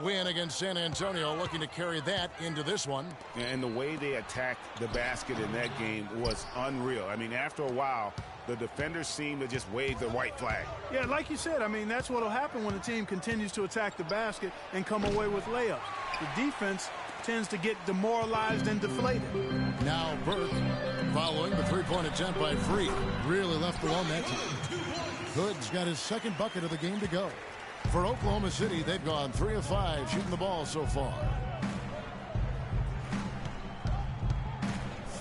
Win against San Antonio, looking to carry that into this one. And the way they attacked the basket in that game was unreal. I mean, after a while, the defenders seemed to just wave the white flag. Yeah, like you said, I mean, that's what will happen when the team continues to attack the basket and come away with layups. The defense tends to get demoralized and deflated. Now Burke following the three-point attempt by Freak. Really left alone that time. Hood's got his second bucket of the game to go. For Oklahoma City, they've gone 3 of 5 shooting the ball so far.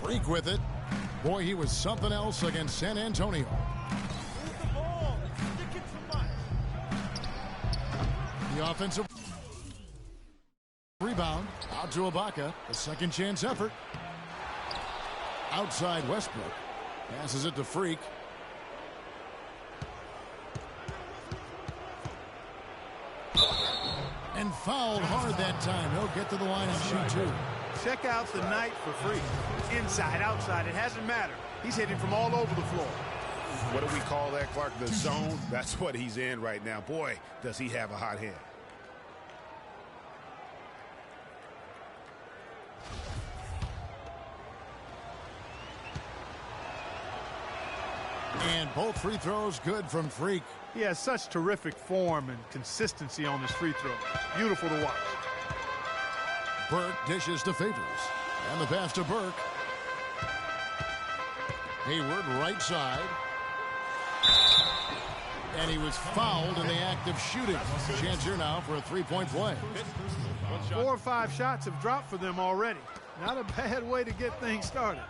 Freak with it. Boy, he was something else against San Antonio. The offensive rebound out to Ibaka. A second chance effort. Outside Westbrook. Passes it to Freak. And fouled hard that time. He'll get to the line and shoot two. Check out the night for Freak. Inside, outside, it hasn't mattered. He's hitting from all over the floor. What do we call that, Clark? The zone? That's what he's in right now. Boy, does he have a hot hand. And both free throws good from Freak. He has such terrific form and consistency on his free throw. Beautiful to watch. Burke dishes to Favors. And the pass to Burke. Hayward right side. And he was fouled in the act of shooting. Chance here now for a three-point play. 4 or 5 shots have dropped for them already. Not a bad way to get things started.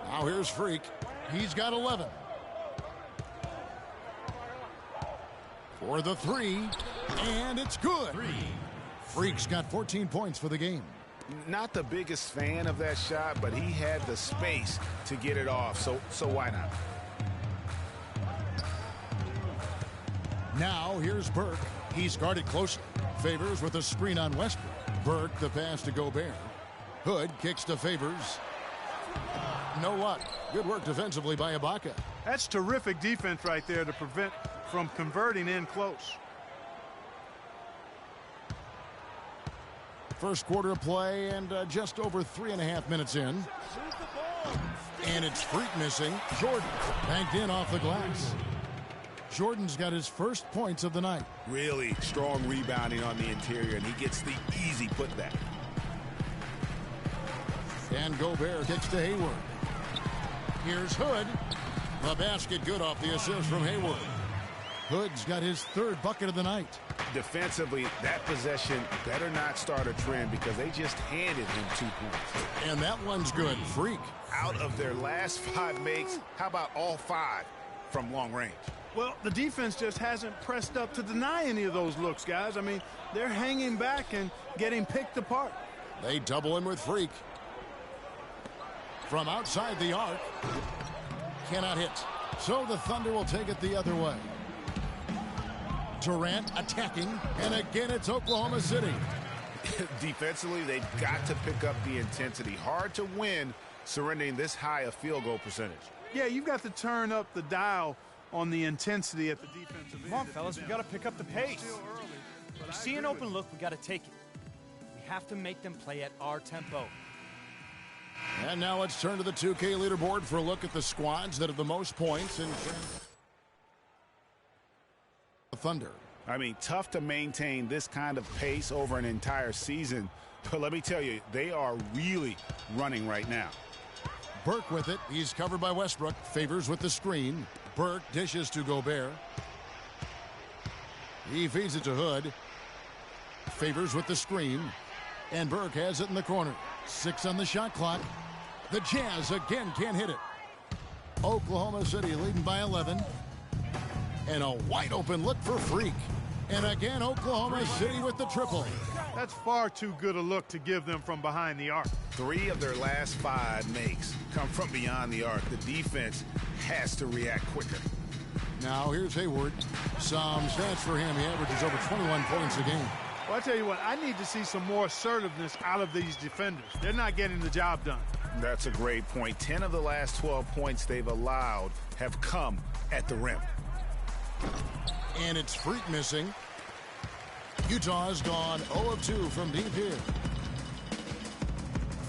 Now here's Freak. He's got 11. For the three, and it's good. Freak's got 14 points for the game. Not the biggest fan of that shot, but he had the space to get it off, so why not? Now here's Burke. He's guarded closely. Favors with a screen on Westbrook. Burke the pass to Gobert. Hood kicks to Favors. No luck. Good work defensively by Ibaka. That's terrific defense right there to prevent from converting in close. First quarter of play and just over 3.5 minutes in. And it's Freak missing. Jordan banked in off the glass. Jordan's got his first points of the night. Really strong rebounding on the interior, and he gets the easy putback. And Gobert kicks to Hayward. Here's Hood. The basket good off the assist from Hayward. Hood's got his third bucket of the night. Defensively, that possession better not start a trend because they just handed him 2 points. And that one's good. Freak. Out of their last 5 makes, how about all 5 from long range? Well, the defense just hasn't pressed up to deny any of those looks, guys. I mean, they're hanging back and getting picked apart. They double him with Freak. From outside the arc. Cannot hit. So the Thunder will take it the other way. Durant attacking, and again it's Oklahoma City. Defensively, they've got to pick up the intensity. Hard to win surrendering this high a field goal percentage. Yeah, you've got to turn up the dial on the intensity at the defensive end. Come on, fellas, we got to pick up the pace. We see an open look, we got to take it. We have to make them play at our tempo. And now let's turn to the 2K leaderboard for a look at the squads that have the most points in the Thunder. I mean, tough to maintain this kind of pace over an entire season. But let me tell you, they are really running right now. Burke with it. He's covered by Westbrook. Favors with the screen. Burke dishes to Gobert. He feeds it to Hood. Favors with the screen. And Burke has it in the corner. 6 on the shot clock. The Jazz again can't hit it. Oklahoma City leading by 11. And a wide open look for Freak. And again, Oklahoma City with the triple. That's far too good a look to give them from behind the arc. 3 of their last 5 makes come from beyond the arc. The defense has to react quicker. Now here's Hayward. Some stats for him. He averages over 21 points a game. Well, I tell you what, I need to see some more assertiveness out of these defenders. They're not getting the job done. That's a great point. 10 of the last 12 points they've allowed have come at the rim. And it's Freak missing. Utah's gone 0 of 2 from deep here.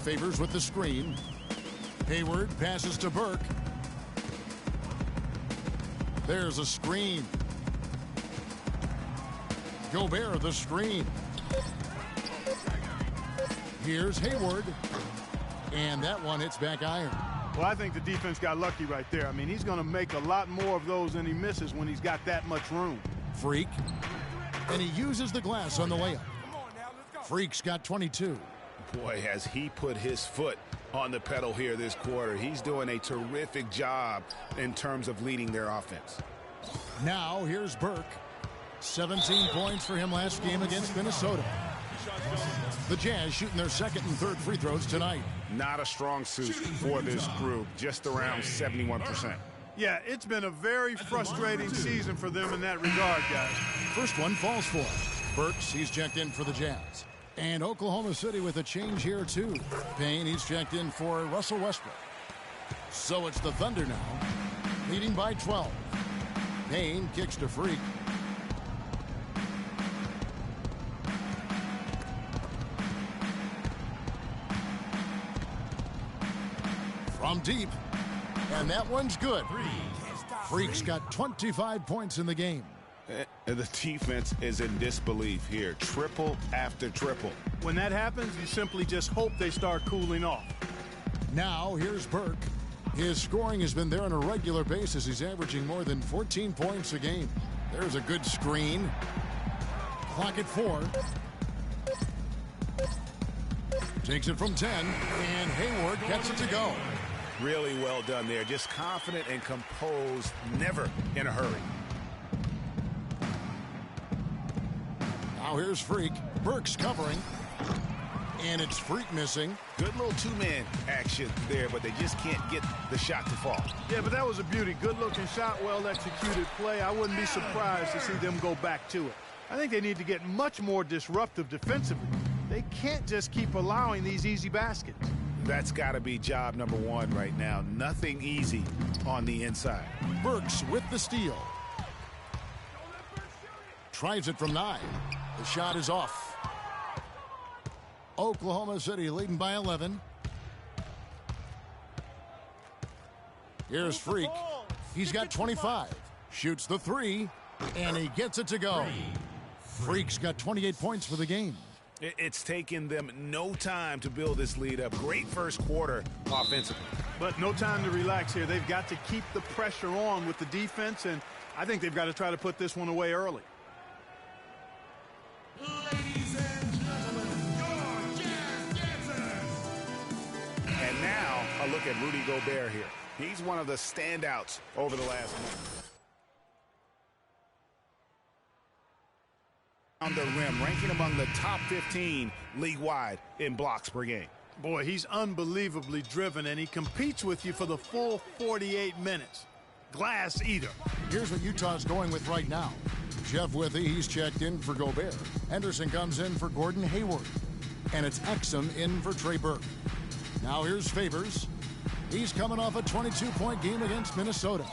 Favors with the screen. Hayward passes to Burke. There's a screen. Gobert the screen. Here's Hayward. And that one hits back iron. Well, I think the defense got lucky right there. I mean, he's going to make a lot more of those than he misses when he's got that much room. Freak. And he uses the glass on the layup. Freak's got 22. Boy, has he put his foot on the pedal here this quarter. He's doing a terrific job in terms of leading their offense. Now here's Burke. 17 points for him last game against Minnesota. The Jazz shooting their second and third free throws tonight. Not a strong suit for this group, just around 71%. Yeah, it's been a very frustrating season for them in that regard, guys. First one falls for Burks. He's checked in for the Jazz. And Oklahoma City with a change here, too. Payne, he's checked in for Russell Westbrook. So it's the Thunder now, leading by 12. Payne kicks to Freak. From deep. And that one's good. Freak's got 25 points in the game. The defense is in disbelief here. Triple after triple. When that happens, you simply just hope they start cooling off. Now here's Burke. His scoring has been there on a regular basis. He's averaging more than 14 points a game. There's a good screen. Clock at 4. Takes it from 10, and Hayward gets it to go. Really well done there. Just confident and composed, never in a hurry. Now here's Freak. Burke's covering. And it's Freak missing. Good little two-man action there, but they just can't get the shot to fall. Yeah, but that was a beauty. Good-looking shot, well-executed play. I wouldn't be surprised to see them go back to it. I think they need to get much more disruptive defensively. They can't just keep allowing these easy baskets. That's got to be job number one right now. Nothing easy on the inside. Burks with the steal. Tries it from 9. The shot is off. Oklahoma City leading by 11. Here's Freak. He's got 25. Shoots the 3, and he gets it to go. Freak's got 28 points for the game. It's taken them no time to build this lead up. Great first quarter offensively. But no time to relax here. They've got to keep the pressure on with the defense, and I think they've got to try to put this one away early. Ladies and gentlemen, your Jazz Dancers. And now a look at Rudy Gobert here. He's one of the standouts over the last month. On the rim, ranking among the top 15 league-wide in blocks per game. Boy, he's unbelievably driven, and he competes with you for the full 48 minutes. Glass eater. Here's what Utah's going with right now. Jeff Withey, he's checked in for Gobert. Henderson comes in for Gordon Hayward. And it's Exum in for Trey Burke. Now here's Favors. He's coming off a 22-point game against Minnesota.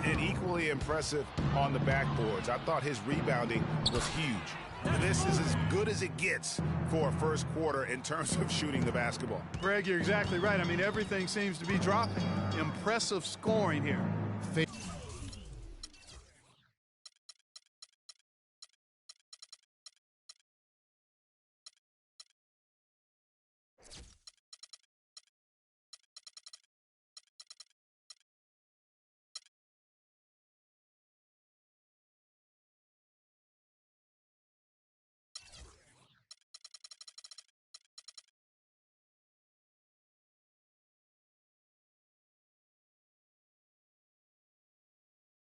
And equally impressive on the backboards. I thought his rebounding was huge. This is as good as it gets for a first quarter in terms of shooting the basketball. Greg, you're exactly right. I mean, everything seems to be dropping. Impressive scoring here.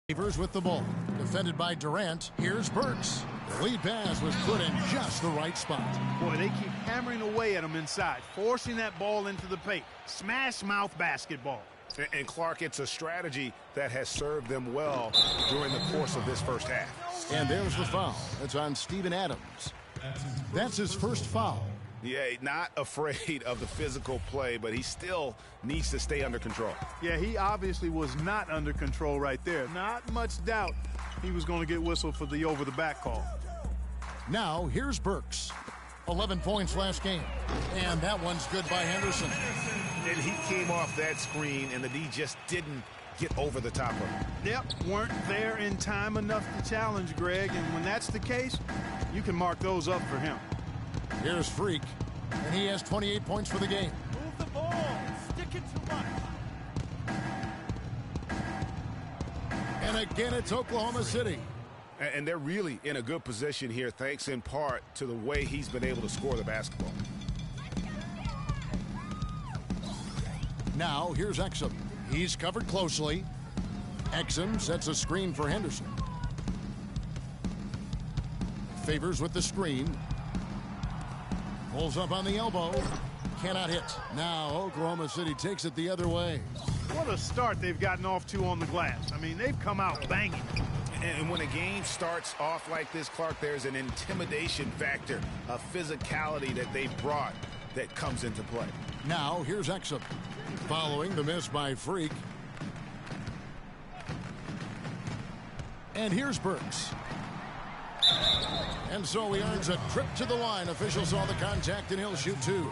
Favors with the ball. Defended by Durant. Here's Burks. The lead pass was put in just the right spot. Boy, they keep hammering away at him inside, forcing that ball into the paint. Smash mouth basketball. And Clark, it's a strategy that has served them well during the course of this first half. And there's the foul. It's on Steven Adams. That's his first foul. Yeah, not afraid of the physical play, but he still needs to stay under control. Yeah, he obviously was not under control right there. Not much doubt he was going to get whistled for the over-the-back call. Now, here's Burks. 11 points last game. And that one's good by Henderson. And he came off that screen, and the D just didn't get over the top of him. Yep, weren't there in time enough to challenge Greg, and when that's the case, you can mark those up for him. Here's Freak, and he has 28 points for the game. Move the ball. Stick it to much. And again, it's Oklahoma City. And they're really in a good position here, thanks in part to the way he's been able to score the basketball. Now, here's Exum. He's covered closely. Exum sets a screen for Henderson. Favors with the screen. Pulls up on the elbow. Cannot hit. Now, Oklahoma City takes it the other way. What a start they've gotten off to on the glass. I mean, they've come out banging. And when a game starts off like this, Clark, there's an intimidation factor, a physicality that they brought that comes into play. Now, here's Exum. Following the miss by Freak. And here's Burks. And so he earns a trip to the line. Officials saw the contact, and he'll shoot two.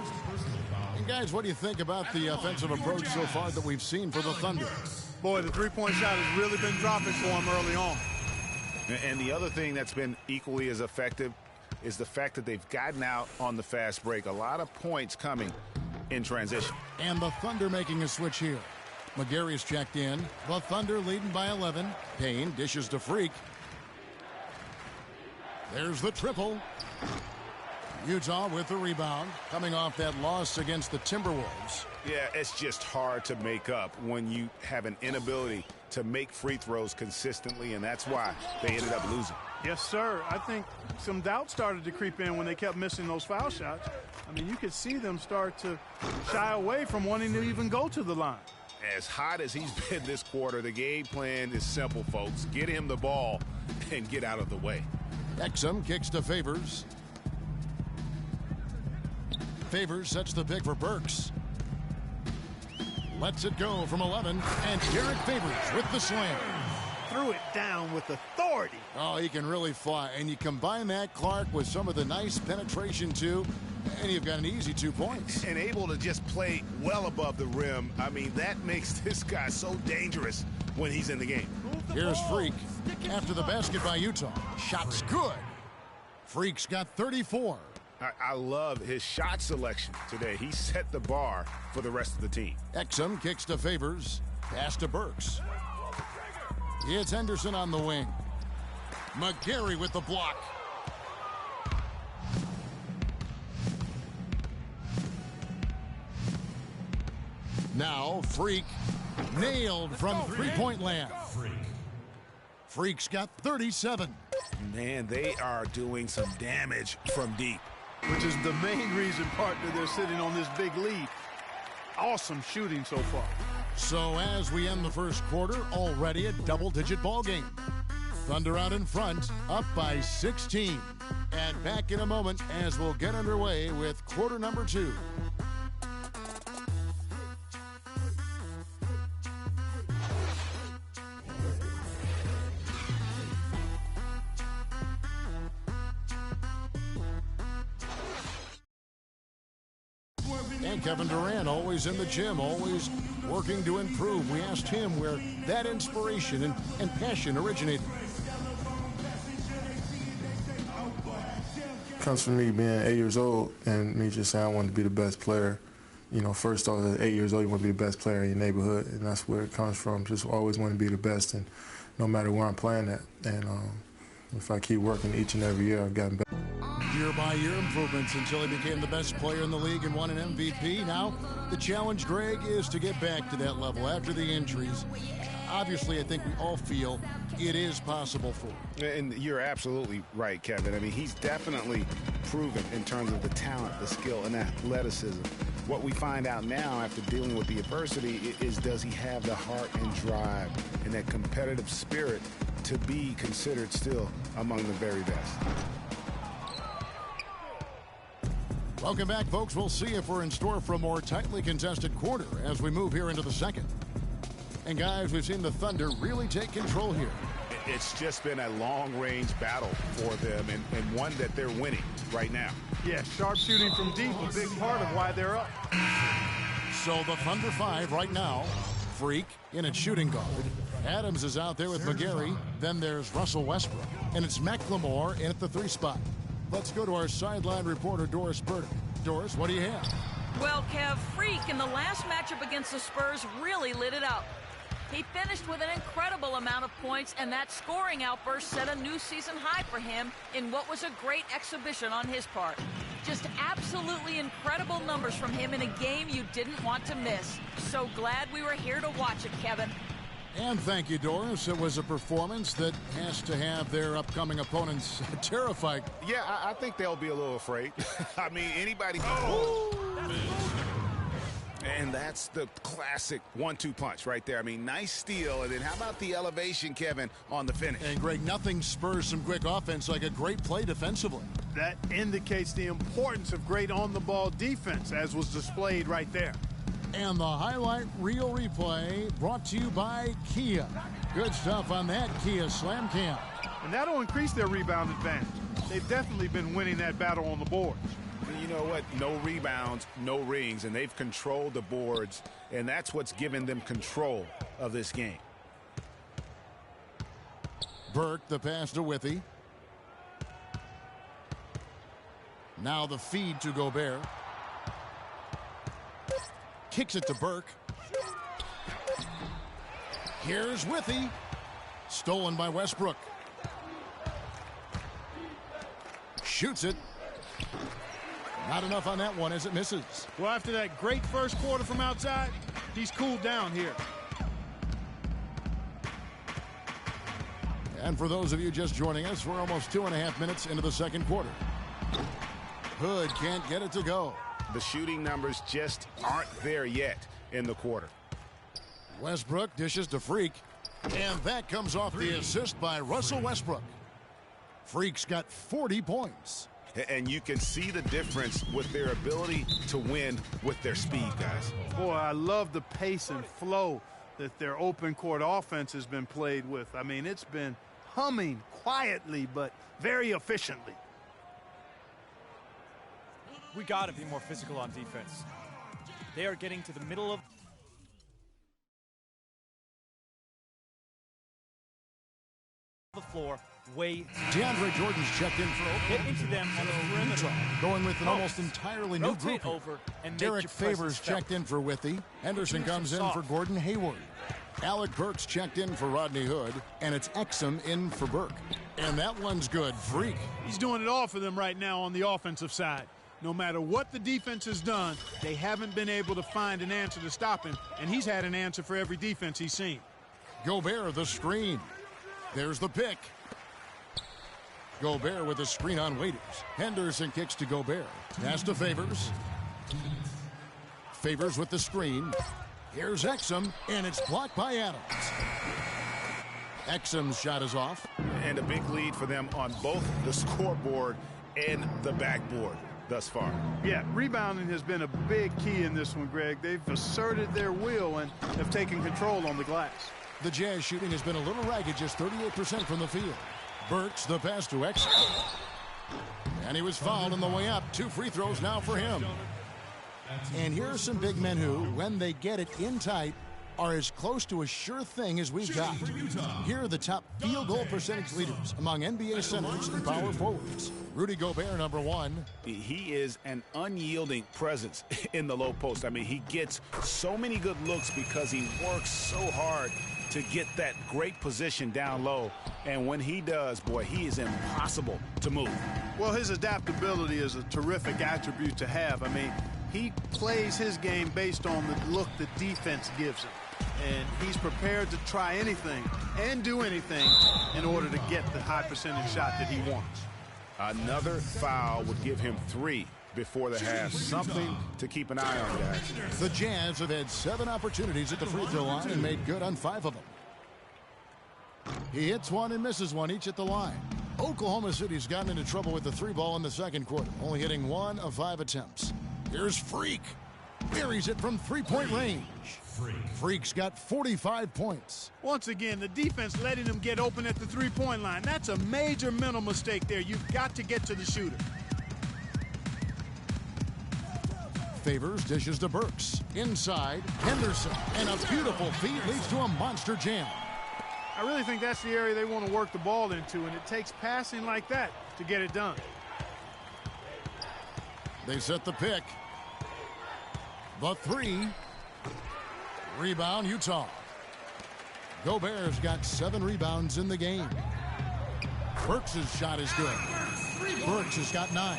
And guys, what do you think about the offensive approach so far that we've seen for the Thunder? Boy, the three-point shot has really been dropping for him early on. And the other thing that's been equally as effective is the fact that they've gotten out on the fast break. A lot of points coming in transition. And the Thunder making a switch here. McGarry's checked in. The Thunder leading by 11. Payne dishes to Freak. There's the triple. Utah with the rebound, coming off that loss against the Timberwolves. Yeah, it's just hard to make up when you have an inability to make free throws consistently, and that's why they ended up losing. Yes, sir. I think some doubt started to creep in when they kept missing those foul shots. I mean, you could see them start to shy away from wanting to even go to the line. As hot as he's been this quarter, the game plan is simple, folks. Get him the ball and get out of the way. Exum kicks to Favors. Favors sets the pick for Burks. Lets it go from 11, and Derek Favors with the slam. Threw it down with authority. Oh, he can really fly. And you combine that, Clark, with some of the nice penetration, too, and you've got an easy 2 points. And able to just play well above the rim. I mean, that makes this guy so dangerous when he's in the game. Here's Freak after the basket by Utah. Shot's good. Freak's got 34. I love his shot selection today. He set the bar for the rest of the team. Exum kicks to Favors. Pass to Burks. It's Henderson on the wing. McGarry with the block. Now Freak nailed from three-point land. Freak's got 37. Man, they are doing some damage from deep. Which is the main reason, partner, they're sitting on this big lead. Awesome shooting so far. So as we end the first quarter, already a double-digit ball game. Thunder out in front, up by 16. And back in a moment as we'll get underway with quarter number 2. And Kevin Durant, always in the gym, always working to improve. We asked him where that inspiration and passion originated. Comes from me being 8 years old and me just saying I want to be the best player. You know, first off, at 8 years old, you want to be the best player in your neighborhood, and that's where it comes from. Just always want to be the best, and no matter where I'm playing at. And if I keep working each and every year, I've gotten better. Year-by-year improvements until he became the best player in the league and won an MVP. Now, the challenge, Greg, is to get back to that level after the injuries. Obviously, I think we all feel it is possible for him. And you're absolutely right, Kevin. I mean, he's definitely proven in terms of the talent, the skill, and athleticism. What we find out now after dealing with the adversity is, does he have the heart and drive and that competitive spirit to be considered still among the very best? Welcome back, folks. We'll see if we're in store for a more tightly contested quarter as we move here into the second. And, guys, we've seen the Thunder really take control here. It's just been a long-range battle for them, and one that they're winning right now. Yeah, sharp shooting from deep, a big part of why they're up. So the Thunder 5 right now. Freak in at shooting guard. Adams is out there with McGarry. Then there's Russell Westbrook. And it's McLemore in at the 3 spot. Let's go to our sideline reporter, Doris Burdick. Doris, what do you have? Well, Kev, Freak in the last matchup against the Spurs really lit it up. He finished with an incredible amount of points, and that scoring outburst set a new season high for him in what was a great exhibition on his part. Just absolutely incredible numbers from him in a game you didn't want to miss. So glad we were here to watch it, Kevin. And thank you, Doris. It was a performance that has to have their upcoming opponents terrified. Yeah, I think they'll be a little afraid. I mean, anybody... And that's the classic 1-2 punch right there. I mean, nice steal. And then how about the elevation, Kevin, on the finish? And, Greg, nothing spurs some quick offense like a great play defensively. That indicates the importance of great on-the-ball defense, as was displayed right there. And the highlight reel replay brought to you by Kia. Good stuff on that Kia Slam Cam. And that'll increase their rebound advantage. They've definitely been winning that battle on the boards. You know what? No rebounds, no rings, and they've controlled the boards, and that's what's given them control of this game. Burke, the pass to Withy. Now the feed to Gobert. Kicks it to Burke. Here's Withy. Stolen by Westbrook. Shoots it. Not enough on that one as it misses. Well, after that great first quarter from outside, he's cooled down here. And for those of you just joining us, we're almost 2.5 minutes into the second quarter. Hood can't get it to go. The shooting numbers just aren't there yet in the quarter. Westbrook dishes to Freak. And that comes off the assist by Russell Westbrook. Freak's got 40 points. And you can see the difference with their ability to win with their speed, guys. Boy, I love the pace and flow that their open court offense has been played with. I mean, it's been humming quietly, but very efficiently. We got to be more physical on defense. They are getting to the middle of the floor way. DeAndre Jordan's checked in for Get into them on the perimeter. going with an almost entirely new group. Over and make Derek your Favors presence felt. checked in for Withy. Henderson comes in for Gordon Hayward. Alec Burks checked in for Rodney Hood. And it's Exum in for Burke. And that one's good. Freak. He's doing it all for them right now on the offensive side. No matter what the defense has done, they haven't been able to find an answer to stop him, and he's had an answer for every defense he's seen. Gobert, the screen. There's the pick. Gobert with a screen on Waiters. Henderson kicks to Gobert. Pass to Favors. Favors with the screen. Here's Exum, and it's blocked by Adams. Exum's shot is off. And a big lead for them on both the scoreboard and the backboard thus far. Yeah, rebounding has been a big key in this one, Greg. They've asserted their will and have taken control on the glass. The Jazz shooting has been a little ragged, just 38% from the field. Burks the pass to Exum. And he was fouled on the way up. 2 free throws now for him. And here are some big men who, when they get it in tight, are as close to a sure thing as we've got. Here are the top field goal percentage leaders among NBA centers and power forwards. Rudy Gobert, number 1. He is an unyielding presence in the low post. I mean, he gets so many good looks because he works so hard to get that great position down low. And when he does, boy, he is impossible to move. Well, his adaptability is a terrific attribute to have. I mean, he plays his game based on the look the defense gives him. And he's prepared to try anything and do anything in order to get the high percentage shot that he wants. Another foul would give him 3 before the half. Something to keep an eye on, guys. The Jazz have had 7 opportunities at the free throw line and made good on 5 of them. He hits one and misses one, each at the line. Oklahoma City's gotten into trouble with the 3 ball in the second quarter, only hitting 1 of 5 attempts. Here's Freak. buries it from three-point range. Freak's got 45 points. Once again, the defense letting him get open at the three-point line. That's a major mental mistake there. You've got to get to the shooter. Favors dishes to Burks. Inside, Henderson. And a beautiful feed leads to a monster jam. I really think that's the area they want to work the ball into, and it takes passing like that to get it done. They set the pick. The three. Rebound, Utah. Gobert's got 7 rebounds in the game. Burks' shot is good. Burks has got 9.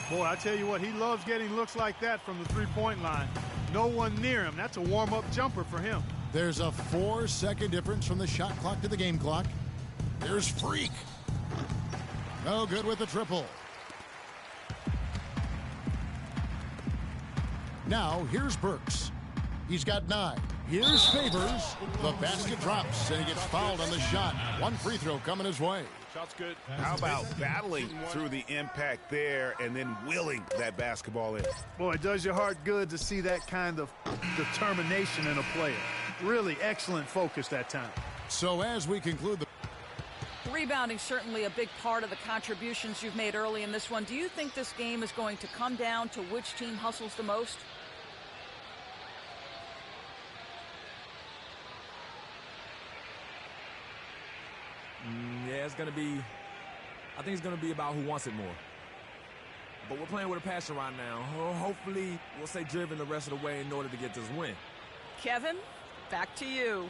Boy, I tell you what, he loves getting looks like that from the three-point line. No one near him. That's a warm-up jumper for him. There's a 4-second difference from the shot clock to the game clock. There's Freak. No good with the triple. Now, here's Burks. He's got 9. Here's Favors. The basket drops, and he gets fouled on the shot. 1 free throw coming his way. Shot's good. How about battling through the impact there and then willing that basketball in? Boy, it does your heart good to see that kind of determination in a player. Really excellent focus that time. So as we conclude the Rebounding certainly a big part of the contributions you've made early in this one. Do you think this game is going to come down to which team hustles the most? Yeah, I think it's going to be about who wants it more. But we're playing with a passion right now. Hopefully, we'll stay driven the rest of the way in order to get this win. Kevin, back to you.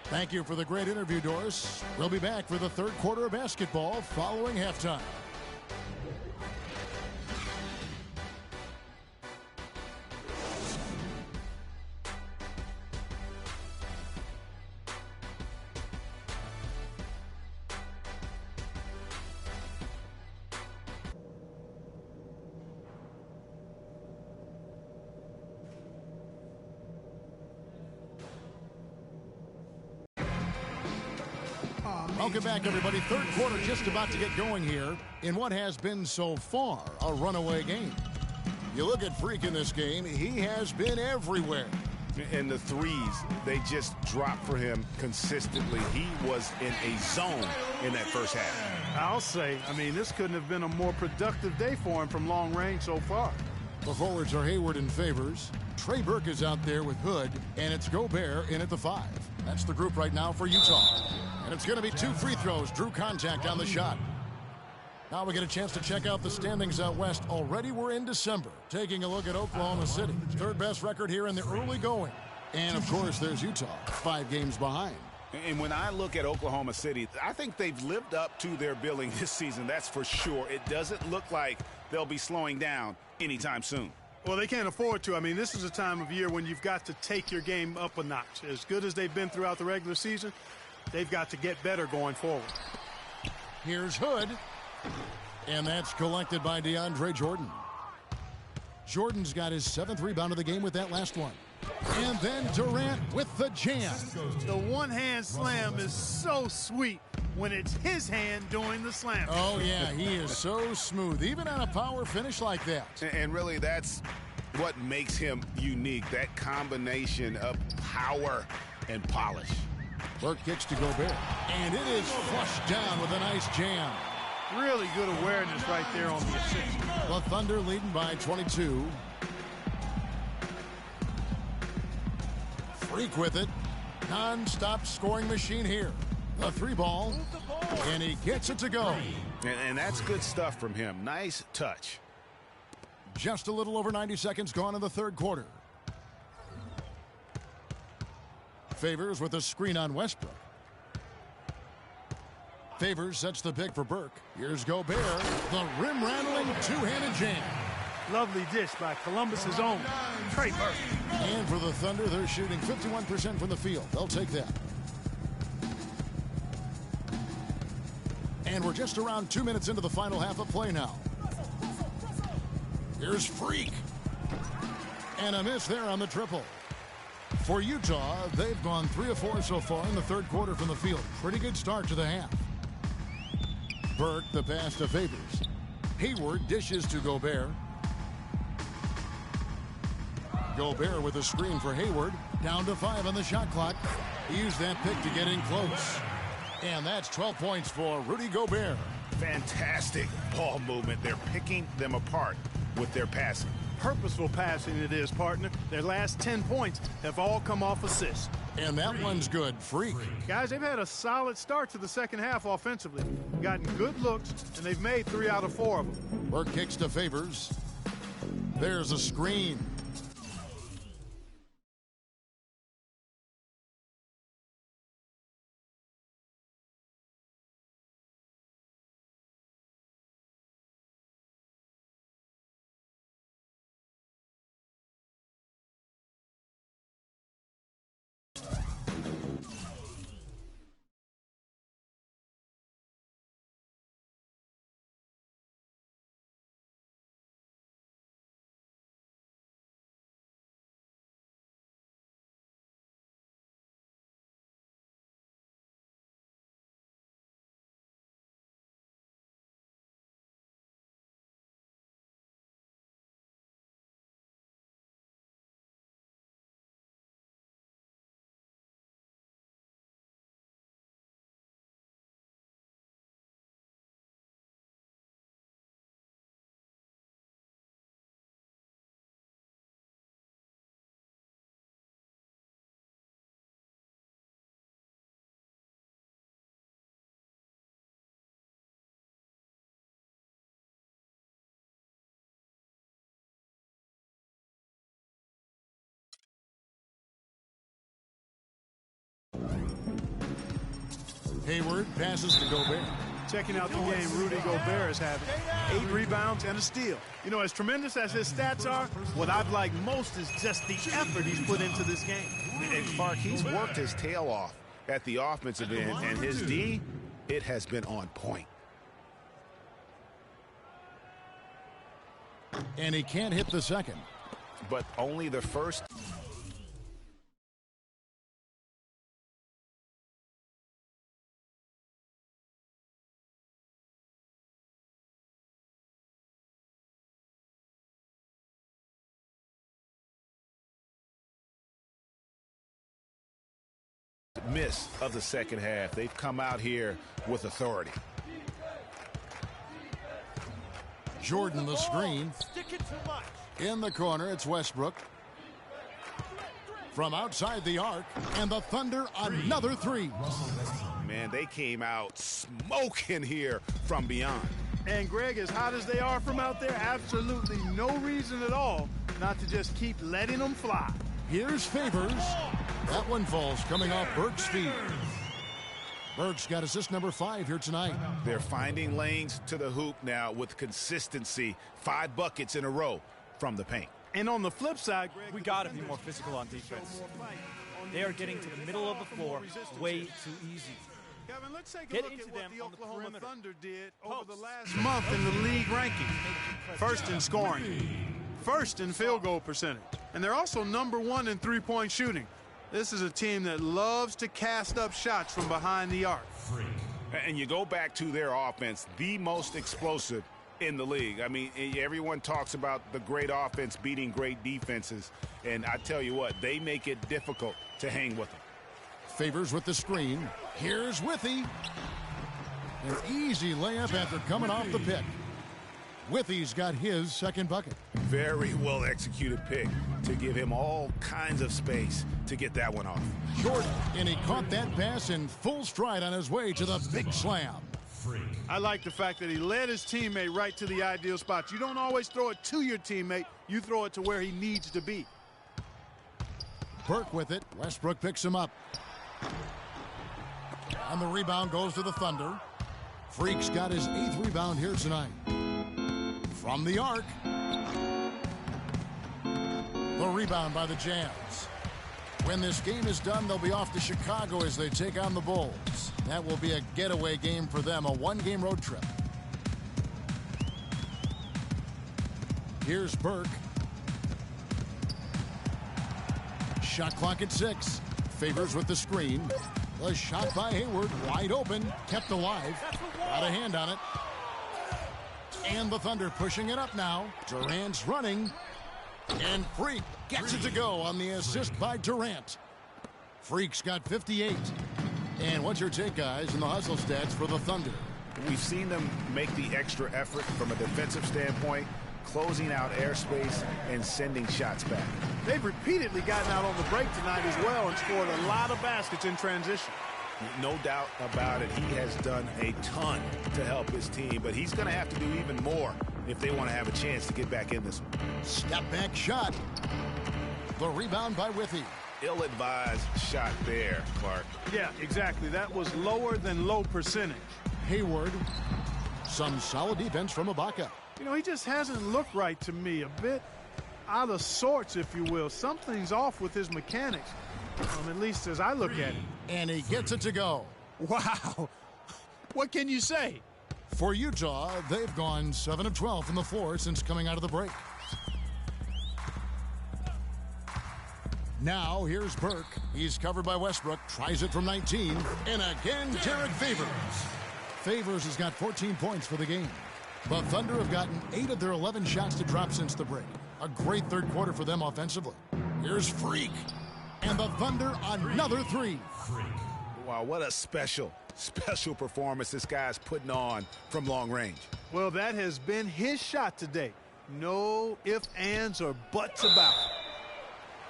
Thank you for the great interview, Doris. We'll be back for the third quarter of basketball following halftime. Welcome back, everybody. Third quarter just about to get going here in what has been so far a runaway game. You look at Freak in this game, he has been everywhere. And the threes, they just dropped for him consistently. He was in a zone in that first half. I'll say, this couldn't have been a more productive day for him from long range so far. The forwards are Hayward and Favors. Trey Burke is out there with Hood, and it's Gobert in at the 5. That's the group right now for Utah. And it's going to be 2 free throws. Drew contact on the shot. Now we get a chance to check out the standings out west. Already we're in December. Taking a look at Oklahoma City. Third best record here in the early going. And, of course, there's Utah, 5 games behind. And when I look at Oklahoma City, I think they've lived up to their billing this season. That's for sure. It doesn't look like they'll be slowing down anytime soon. Well, they can't afford to. This is a time of year when you've got to take your game up a notch. As good as they've been throughout the regular season, they've got to get better going forward. Here's Hood. And that's collected by DeAndre Jordan. Jordan's got his 7th rebound of the game with that last one. And then Durant with the jam. The one-hand slam is so sweet when it's his hand doing the slam. Oh, yeah, he is so smooth, even on a power finish like that. And really, that's what makes him unique, that combination of power and polish. Burke kicks to Gobert, and it is flushed down with a nice jam. Really good awareness right there on the assist. The Thunder leading by 22. Freak with it. Non-stop scoring machine here. The 3 ball, and he gets it to go. And that's good stuff from him. Nice touch. Just a little over 90 seconds gone in the third quarter. Favors with a screen on Westbrook. Favors sets the pick for Burke. Here's Gobert. The rim-rattling 2-handed jam. Lovely dish by Columbus's own Trey Burke. And for the Thunder, they're shooting 51% from the field. They'll take that. And we're just around 2 minutes into the final half of play now. Here's Freak. And a miss there on the triple. For Utah, they've gone 3 of 4 so far in the third quarter from the field. Pretty good start to the half. Burke, the pass to Favors. Hayward dishes to Gobert. Gobert with a screen for Hayward. Down to 5 on the shot clock. He used that pick to get in close. And that's 12 points for Rudy Gobert. Fantastic ball movement. They're picking them apart with their passing. Purposeful passing it is, partner. Their last 10 points have all come off assists. And that one's good. Freak. Guys, they've had a solid start to the second half offensively. Gotten good looks, and they've made 3 out of 4 of them. Burke kicks to Favors. There's a screen. Hayward passes to Gobert. Checking out the game Rudy Gobert is having. 8 rebounds and a steal. You know, as tremendous as his stats are, what I've liked most is just the effort he's put into this game. And Clark, he's worked his tail off at the offensive end, and his D, it has been on point. And he can't hit the second. But only the first. Miss of the second half. They've come out here with authority. Jordan the screen. In the corner, it's Westbrook. From outside the arc, and the Thunder another 3. Man, they came out smoking here from beyond. And Greg, as hot as they are from out there, absolutely no reason at all not to just keep letting them fly. Here's Favors. That one falls coming off Burke's feet. Burke's got assist number 5 here tonight. They're finding lanes to the hoop now with consistency. 5 buckets in a row from the paint. And on the flip side, Greg, we got to be more physical on defense. They are getting to the middle of the floor way too easy. Kevin, let's take a Get look into at what them the on the Oklahoma perimeter. Thunder did over the last month in the league ranking. First in scoring, first in field goal percentage, and they're also number 1 in three-point shooting. This is a team that loves to cast up shots from behind the arc. And you go back to their offense, the most explosive in the league. I mean, everyone talks about the great offense beating great defenses, and I tell you what, they make it difficult to hang with them. Favors with the screen. Here's Withy. An easy layup after coming off the pick. Withy's got his second bucket. Very well executed pick to give him all kinds of space to get that one off. Jordan, and he caught that pass in full stride on his way to the big slam. I like the fact that he led his teammate right to the ideal spot. You don't always throw it to your teammate. You throw it to where he needs to be. Burke with it. Westbrook picks him up. And the rebound goes to the Thunder. Freak's got his 8th rebound here tonight. From the arc. The rebound by the Jazz. When this game is done, they'll be off to Chicago as they take on the Bulls. That will be a getaway game for them, a 1-game road trip. Here's Burke. Shot clock at 6. Favors with the screen. The shot by Hayward, wide open, kept alive. Got a hand on it. And the Thunder pushing it up now. Durant's running. And Freak gets it to go on the assist by Durant. Freak's got 58. And what's your take, guys, in the hustle stats for the Thunder? We've seen them make the extra effort from a defensive standpoint, closing out airspace and sending shots back. They've repeatedly gotten out on the break tonight as well and scored a lot of baskets in transition. No doubt about it. He has done a ton to help his team, but he's going to have to do even more if they want to have a chance to get back in this one. Step back shot. The rebound by Withy. Ill-advised shot there, Clark. Yeah, exactly. That was lower than low percentage. Hayward. Some solid defense from Ibaka. You know, he just hasn't looked right to me. A bit out of sorts, if you will. Something's off with his mechanics, at least as I look at it. And he gets it to go. Wow. What can you say? For Utah, they've gone 7 of 12 from the floor since coming out of the break. Now, here's Burke. He's covered by Westbrook. Tries it from 19. And again, Derek Favors. Favors has got 14 points for the game. The Thunder have gotten 8 of their 11 shots to drop since the break. A great third quarter for them offensively. Here's Freak. And the Thunder another 3. Wow, what a special performance this guy's putting on from long range. Well, that has been his shot today. No ifs, ands, or buts about it.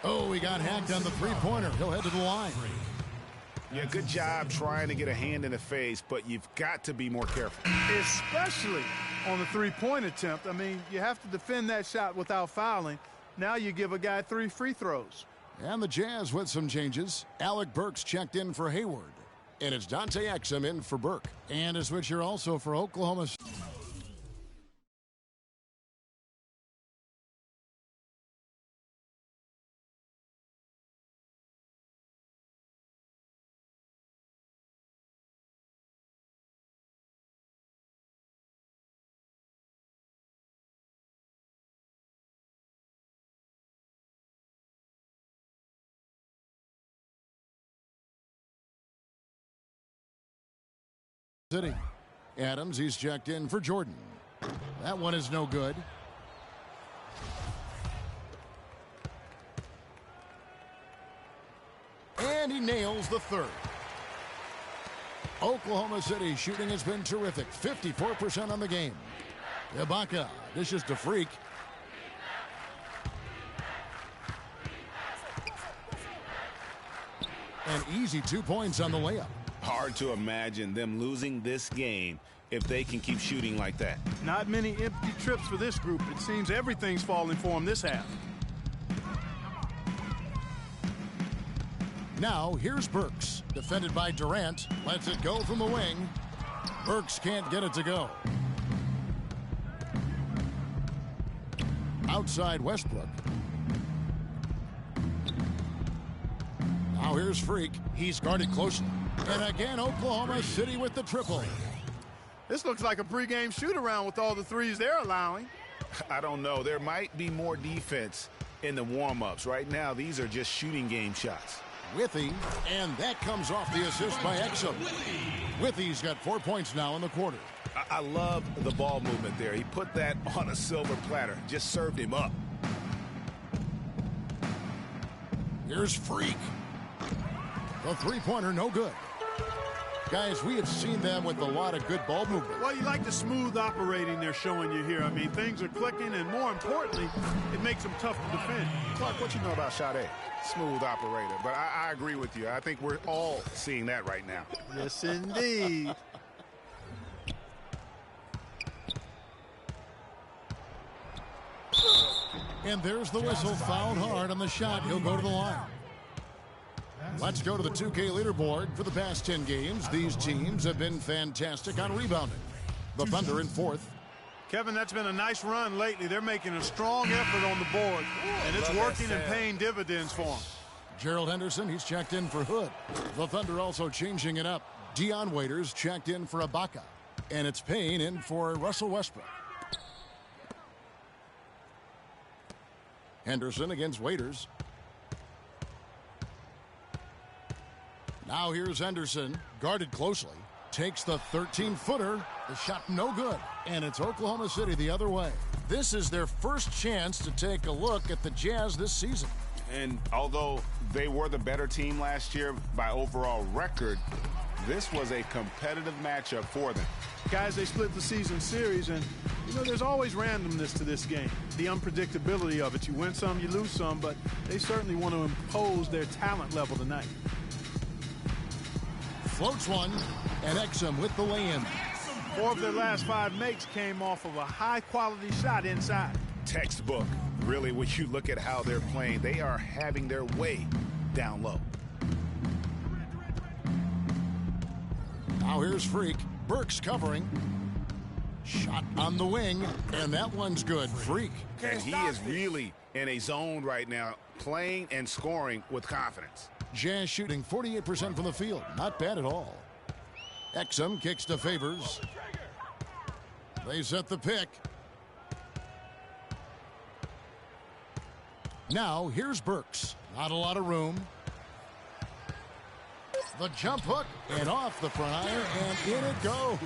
Oh, he got hacked on the three-pointer. He'll head to the line. Yeah, good job trying to get a hand in the face, but you've got to be more careful. Especially on the three-point attempt. I mean, you have to defend that shot without fouling. Now you give a guy 3 free throws. And the Jazz with some changes. Alec Burks checked in for Hayward. And it's Dante Exum in for Burke. And a switcher also for Oklahoma. City. Adams, he's checked in for Jordan. That one is no good. And he nails the third. Oklahoma City shooting has been terrific. 54% on the game. Ibaka dishes to Freak. An easy 2 points on the layup. Hard to imagine them losing this game if they can keep shooting like that. Not many empty trips for this group. It seems everything's falling for them this half. Now, here's Burks. Defended by Durant. Lets it go from the wing. Burks can't get it to go. Outside Westbrook. Now here's Freak. He's guarded closely. And again, Oklahoma City with the triple. This looks like a pregame shoot-around with all the threes they're allowing. I don't know. There might be more defense in the warm-ups. Right now, these are just shooting game shots. Withy, and that comes off the assist by Exum. Withy's got 4 points now in the quarter. I love the ball movement there. He put that on a silver platter. Just served him up. Here's Freak. The three-pointer, no good. Guys, we have seen them with a lot of good ball movement. Well, you like the smooth operating they're showing you here. I mean, things are clicking, and more importantly, it makes them tough to defend. Clark, what you know about Sade? Smooth operator. But I agree with you. I think we're all seeing that right now. Yes, indeed. And there's the whistle. Fouled hard on the shot. He'll go to the line. Let's go to the 2K leaderboard. For the past 10 games, these teams have been fantastic on rebounding. The Thunder in fourth. Kevin, that's been a nice run lately. They're making a strong effort on the board, and it's working and paying dividends for them. Gerald Henderson, he's checked in for Hood. The Thunder also changing it up. Dion Waiters checked in for Ibaka. And it's Payne in for Russell Westbrook. Henderson against Waiters. Now here's Henderson, guarded closely. Takes the 13-footer. The shot no good. And it's Oklahoma City the other way. this is their first chance to take a look at the Jazz this season. And although they were the better team last year by overall record, this was a competitive matchup for them. Guys, they split the season series, and, you know, there's always randomness to this game. The unpredictability of it. You win some, you lose some, but they certainly want to impose their talent level tonight. Floats one, and Exum with the lay-in. 4 of their last 5 makes came off of a high-quality shot inside. Textbook. Really, when you look at how they're playing, they are having their way down low. Now here's Freak. Burks covering. Shot on the wing, and that one's good. Freak. And he is really in a zone right now, playing and scoring with confidence. Jazz shooting 48% from the field. Not bad at all. Exum kicks to Favors. They set the pick. Now here's Burks. Not a lot of room. The jump hook and off the front iron, and in it goes.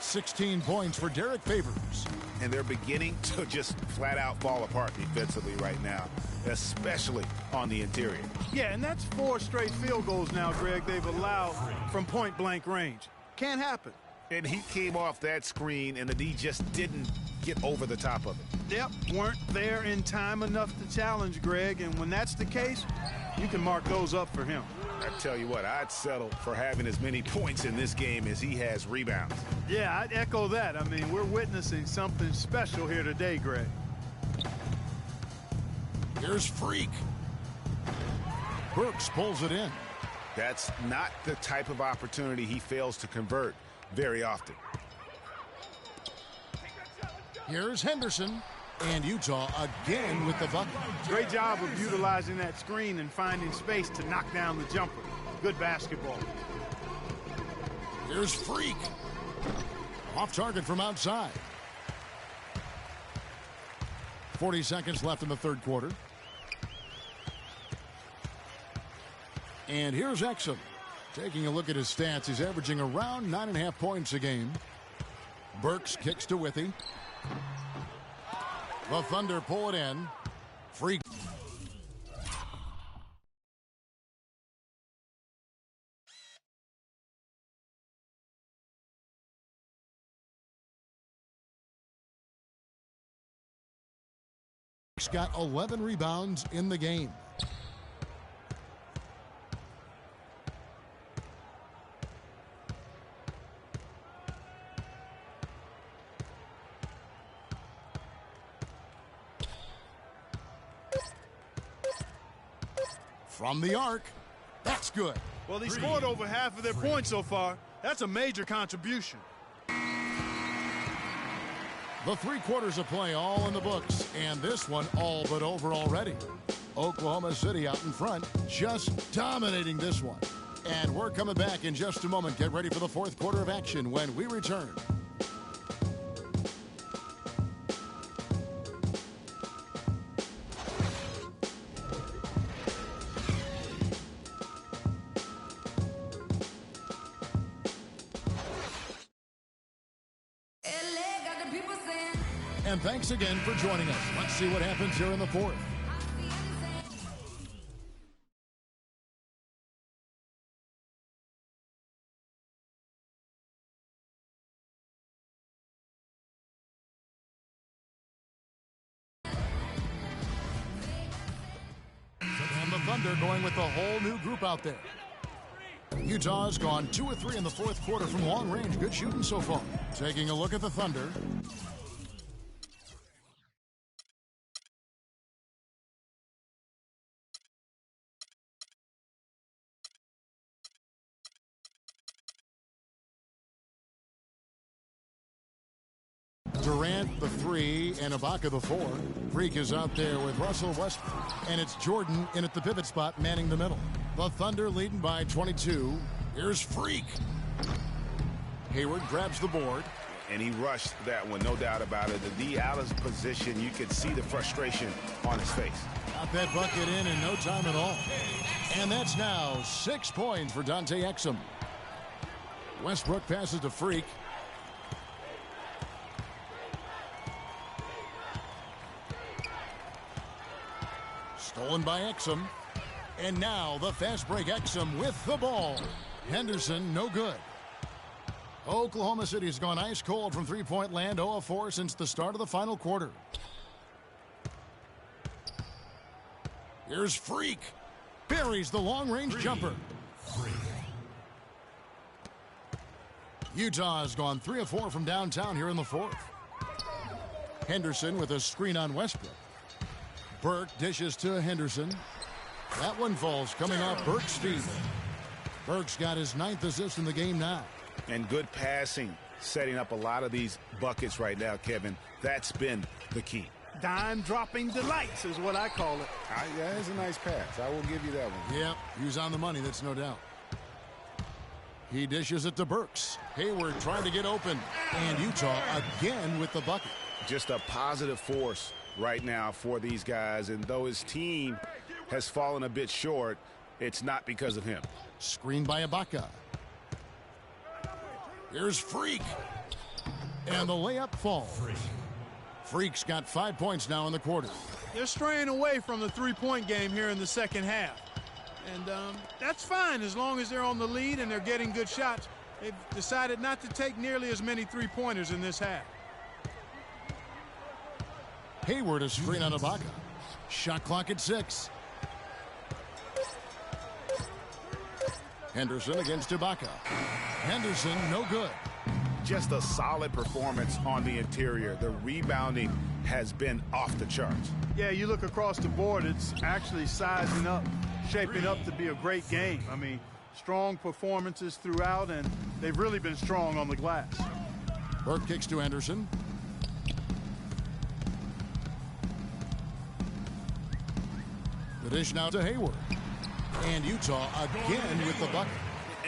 16 points for Derek Favors. And they're beginning to just flat out fall apart defensively right now, especially on the interior. Yeah, and that's 4 straight field goals now, Greg, they've allowed from point-blank range. Can't happen. And he came off that screen, and the D just didn't get over the top of it. Yep, weren't there in time enough to challenge, Greg, and when that's the case, you can mark those up for him. I tell you what, I'd settle for having as many points in this game as he has rebounds. Yeah, I'd echo that. I mean, we're witnessing something special here today, Greg. Here's Freak. Burks pulls it in. That's not the type of opportunity he fails to convert very often. Here's Henderson. And Utah again with the bucket. Great job of utilizing that screen and finding space to knock down the jumper. Good basketball. Here's Freak. Off target from outside. 40 seconds left in the third quarter. And here's Exum. Taking a look at his stats, he's averaging around 9.5 points a game. Burks kicks to Withy. The Thunder pull it in. Freak. He's got 11 rebounds in the game. From the arc. That's good. Well, he scored over half of their points so far. That's a major contribution. The 3 quarters of play all in the books, and this one all but over already. Oklahoma City out in front, just dominating this one. And we're coming back in just a moment. Get ready for the 4th quarter of action when we return. And thanks again for joining us. Let's see what happens here in the 4th. And the Thunder going with a whole new group out there. Utah's gone 2 of 3 in the 4th quarter from long range. Good shooting so far. Taking a look at the Thunder. Durant the 3 and Ibaka the 4. Freak is out there with Russell Westbrook. And it's Jordan in at the pivot spot manning the middle. The Thunder leading by 22. Here's Freak. Hayward grabs the board. And he rushed that one, no doubt about it. The D out of position, you could see the frustration on his face. Got that bucket in no time at all. And that's now 6 points for Dante Exum. Westbrook passes to Freak. Stolen by Exum. And now the fast break Exum with the ball. Henderson, no good. Oklahoma City has gone ice cold from three-point land, 0 of 4 since the start of the final quarter. Here's Freak. Buries the long-range jumper. Utah has gone 3 of 4 from downtown here in the fourth. Henderson with a screen on Westbrook. Burke dishes to Henderson. That one falls coming off Burke's feet. Burke's got his 9th assist in the game now. And good passing, setting up a lot of these buckets right now, Kevin. That's been the key. Dime-dropping delights is what I call it. Yeah, that's a nice pass. I will give you that one. Yep, he was on the money, that's no doubt. He dishes it to Burks. Hayward trying to get open. And Utah again with the bucket. Just a positive force right now for these guys. And though his team has fallen a bit short, it's not because of him. Screened by Ibaka. Here's Freak. And the layup falls. Freak's got 5 points now in the quarter. They're straying away from the three-point game here in the second half. And that's fine as long as they're on the lead and they're getting good shots. They've decided not to take nearly as many three-pointers in this half. Hayward a screen on Ibaka. Shot clock at 6. Henderson against Ibaka. Henderson, no good. Just a solid performance on the interior. The rebounding has been off the charts. Yeah, you look across the board, it's actually sizing up, shaping up to be a great game. I mean, strong performances throughout, and they've really been strong on the glass. Burke kicks to Henderson. The dish now to Hayward. And Utah again with the bucket.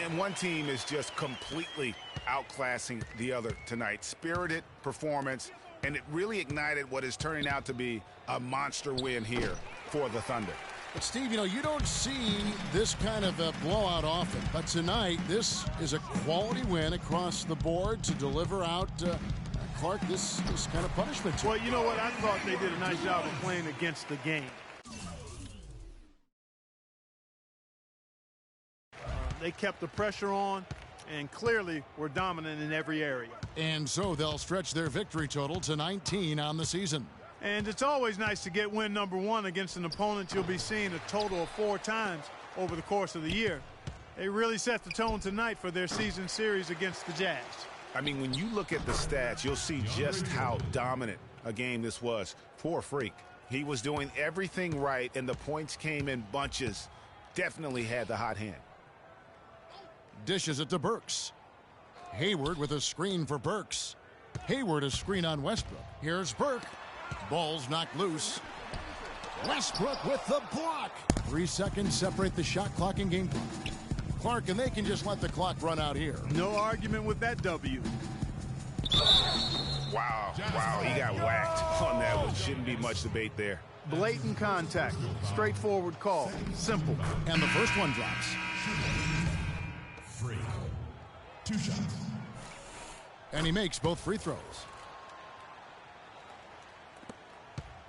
And one team is just completely outclassing the other tonight. Spirited performance, and it really ignited what is turning out to be a monster win here for the Thunder. But Steve, you know, you don't see this kind of a blowout often. But tonight, this is a quality win across the board to deliver out, Clark, this kind of punishment. Well, you know what? I thought they did a nice job of playing against the game. They kept the pressure on and clearly were dominant in every area. And so they'll stretch their victory total to 19 on the season. And it's always nice to get win number 1 against an opponent you'll be seeing a total of 4 times over the course of the year. They really set the tone tonight for their season series against the Jazz. I mean, when you look at the stats, you'll see just how dominant a game this was for Freak. He was doing everything right, and the points came in bunches. Definitely had the hot hand. Dishes it to Burks. Hayward with a screen for Burks. Hayward a screen on Westbrook. Here's Burke. Ball's knocked loose. Westbrook with the block. 3 seconds separate the shot clock and game clock. Clark, and they can just let the clock run out here. No argument with that W. Wow, he got whacked on that one. Shouldn't be much debate there. Blatant contact. Straightforward call. Simple. And the first one drops. Free. 2 shots. And he makes both free throws.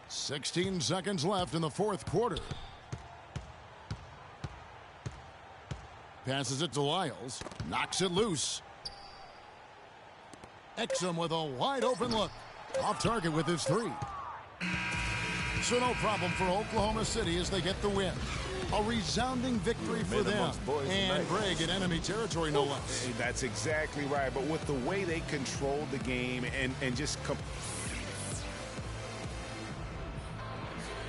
16 seconds left in the fourth quarter. Passes it to Lyles. Knocks it loose. Exum with a wide open look. Off target with his 3. So no problem for Oklahoma City as they get the win. A resounding victory for them. And Greg in enemy territory, no less. Hey, that's exactly right. But with the way they controlled the game and just...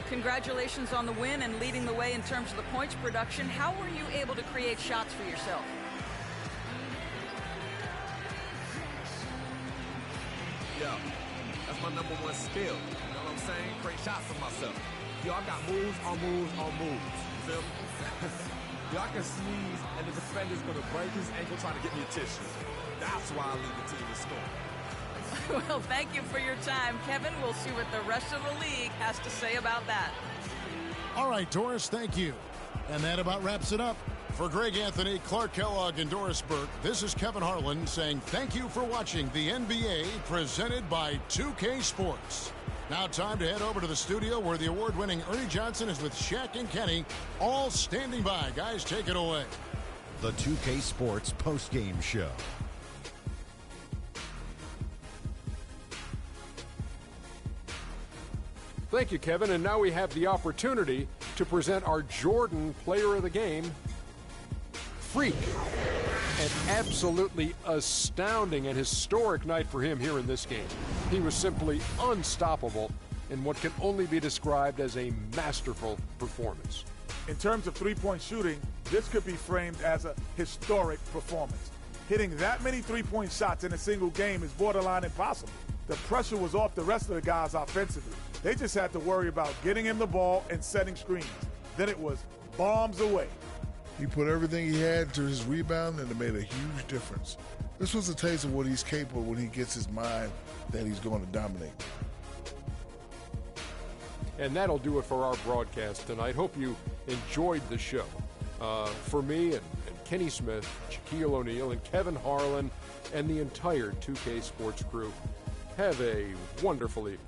Congratulations on the win and leading the way in terms of the points production. How were you able to create shots for yourself? Yeah, that's my number 1 skill. You know what I'm saying? Create shots for myself. Yo, I got moves on moves on moves. You feel me? Yo, I can sneeze and the defender's gonna break his ankle trying to get me a tissue. That's why I lead the team in scoring. Well, thank you for your time, Kevin. We'll see what the rest of the league has to say about that. All right, Doris, thank you. And that about wraps it up. For Greg Anthony, Clark Kellogg, and Doris Burke, this is Kevin Harlan saying thank you for watching the NBA presented by 2K Sports. Now time to head over to the studio where the award-winning Ernie Johnson is with Shaq and Kenny, all standing by. Guys, take it away. The 2K Sports postgame show. Thank you, Kevin. And now we have the opportunity to present our Jordan Player of the Game, Freak. An absolutely astounding and historic night for him here in this game. He was simply unstoppable in what can only be described as a masterful performance. In terms of three-point shooting, this could be framed as a historic performance. Hitting that many three-point shots in a single game is borderline impossible. The pressure was off the rest of the guys offensively. They just had to worry about getting him the ball and setting screens. Then it was bombs away. He put everything he had to his rebound, and it made a huge difference. This was a taste of what he's capable when he gets his mind that he's going to dominate. And that'll do it for our broadcast tonight. Hope you enjoyed the show. For me and Kenny Smith, Shaquille O'Neal, and Kevin Harlan, and the entire 2K Sports crew, have a wonderful evening.